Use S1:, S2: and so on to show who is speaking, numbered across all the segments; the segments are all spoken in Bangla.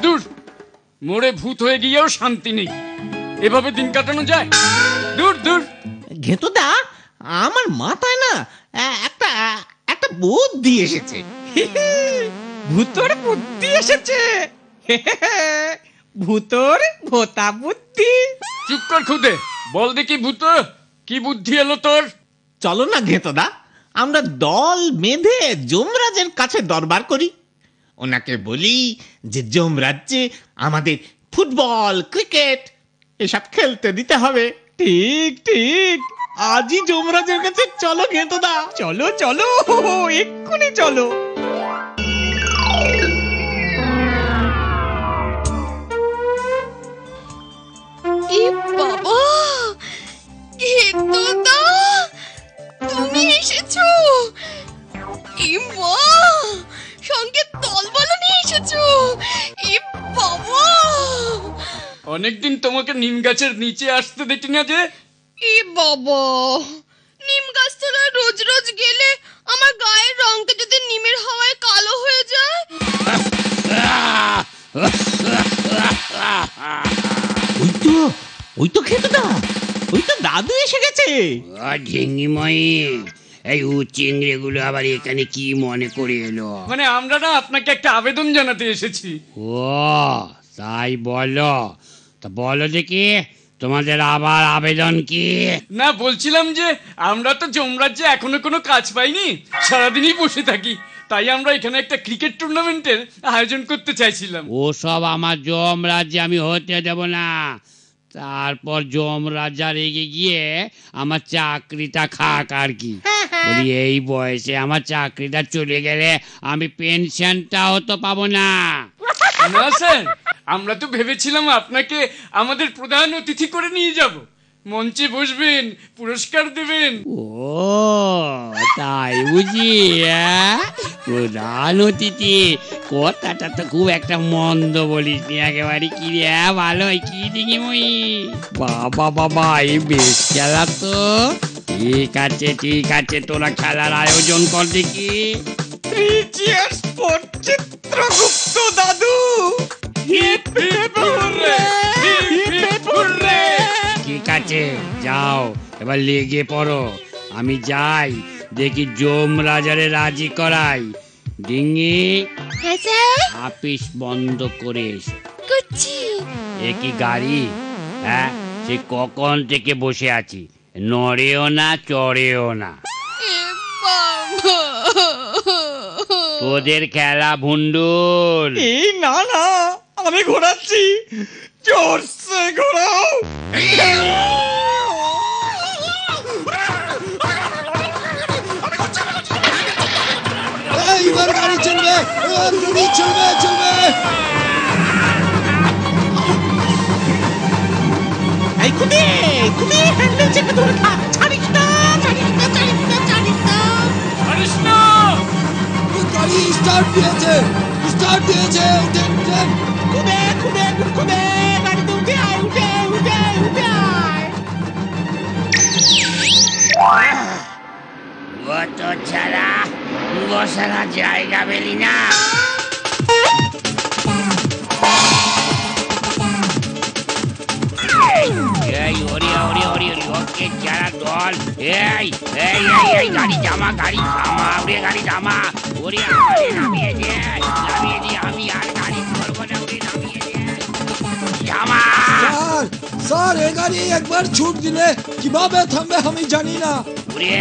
S1: দূর, মোড়ে ভূত হয়ে গিয়েও শান্তি নেই, এভাবে দিন কাটানো যায়? দূর দূর।
S2: ঘেঁতুদা, আমার মাথায় না একটা একটা বুদ্ধি এসেছে। ভূতর বুদ্ধি এসেছে। ভূতর ভোতা বুদ্ধি।
S1: চুপ কর খুদে, বল দেখি ভূত, কি বুদ্ধি এলো তোর?
S2: চলো না ঘেঁতুদা, আমরা দল বেঁধে যমরাজের কাছে দরবার করি। ওনাকে বলি যে যমরাজ্যে আমাদের ফুটবল, ক্রিকেট এসব খেলতে দিতে হবে। ঠিক ঠিক, আজই যমরাজের কাছে চলো ঘেঁতুদা, চলো চলো, এক্ষুনি চলো।
S3: এ বাবা, ঘেঁতুদা, তুমি এসেছো? এ মা, সঙ্গে দলবল নিয়ে এসেছো? এ বাবা,
S1: অনেকদিন তোমাকে নিম গাছের নিচে আসতে দেখি না যে।
S3: এ বাবা, নিম গাছ তলা রোজ রোজ গেলে আমার গায়ের রংটা যদি নিমের হাওয়ায় কালো হয়ে যায়।
S2: ওই তো ঘেঁতুদা, ওই তো দাদু এসে গেছে।
S4: ঝিঙ্গিময়ী, এই চিংড়ি গুলো আবার এখানে কি মনে করে এলো?
S1: মানে আমরা না আপনাকে একটা আবেদন জানাতে এসেছি।
S4: ও তাই বলো, তা বলো দেখি তোমাদের আবার আবেদন কি?
S1: না, বলছিলাম যে আমরা তো যমরাজ্যে এখনো কোনো কাজ পাইনি, সারাদিনই বসে থাকি, তাই আমরা এখানে একটা ক্রিকেট টুর্নামেন্টের আয়োজন করতে চাইছিলাম।
S4: ওসব আমার যমরাজ্যে আমি হতে দেব না। তারপর যমরাজা রেগে গিয়ে আমার চাকরিটা খাক আর কি। বলি এই বয়সে আমার চাকরিটা চলে গেলে আমি পেনশনটাও তো পাবো না।
S1: না স্যার, আমরা তো ভেবেছিলাম আপনাকে আমাদের প্রধান অতিথি করে নিয়ে যাব, মঞ্চে বসবেন, পুরস্কার দেবেন।
S4: ও তাই বুঝি? প্রধান অতিথি কথাটা তো খুব একটা মন্দ বলিস নি একেবারে। কি রে, ভালোই কি দেখি মই। বাবা বাবা, এই বেশ খেলা তো। ঠিক আছে ঠিক আছে, তোরা খেলার আয়োজন কর দেখি।
S2: চিত্রগুপ্ত দাদু।
S4: ঠিক আছে, যাও এবার লেগে পড়ো। আমি যাই দেখি যমরাজারে রাজি করাই। ডিঙ্গি,
S3: হ্যাঁ স্যার,
S4: আপিস বন্ধ করে এসো।
S3: করছি।
S4: একই গাড়ি, হ্যাঁ, সে কখন থেকে বসে আছি, নড়েও না চড়েও না।
S3: এ বাবা,
S4: তোদের খেলা ভুন্ডুল।
S2: এই না না, আমি ঘোরাচ্ছি, জোরসে ঘোরাও।
S5: এইবার গাড়ি চলবে, গাড়ি চলবে চলবে।
S2: এই খুদে খুদে, হ্যান্ডেল চেপে ধরে থাক, ছাড়িস না ছাড়িস না ছাড়িস না ছাড়িস না।
S1: পারিস না।
S5: গাড়ি স্টার্ট দিয়েছে, স্টার্ট দিয়েছে। উঠেন উঠেন।
S2: খুদে খুদে খুদে, গাড়িতে উঠে আয়, উঠে উঠে উঠে আয়।
S4: ও তো ছাড়া বসার জায়গা পেলি না। এই ওরে ওরে ওরে ওকে যারা দল, এই এই এই এই গাড়ি জামা ওরে গাড়ি জামা। ওরে আমারে নামিয়ে দে, আমি আর গাড়ি ধরবো না, ওরে নামিয়ে দে জামা।
S5: স্যার স্যার, এই গাড়ি একবার ছুট দিলে কিভাবে থামবে আমি জানি না।
S4: ওরে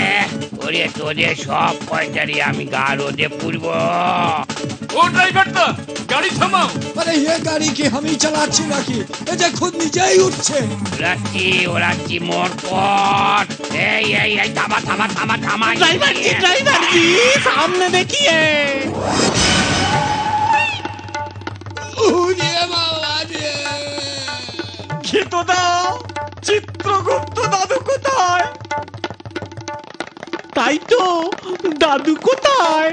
S4: ওরে তোদের সব পয়সারি আমি গা রোদে পুরবো।
S1: ও ড্রাইভারটা, গাড়ি থামাও।
S5: আরে ये গাড়ি কি আমি চালাচ্ছি নাকি? এ যে খুদ নিজেই উঠছে।
S4: ওরাচ্ছি মরকট। এই এই এই থামা থামা থামা থামা।
S2: ड्राइवर जी, सामने देखिए।
S5: ওরে বাবা রে।
S2: ঘেঁতুদা, চিত্রগুপ্ত দাদু কোথায়? তাই তো, দাদু কোথায়?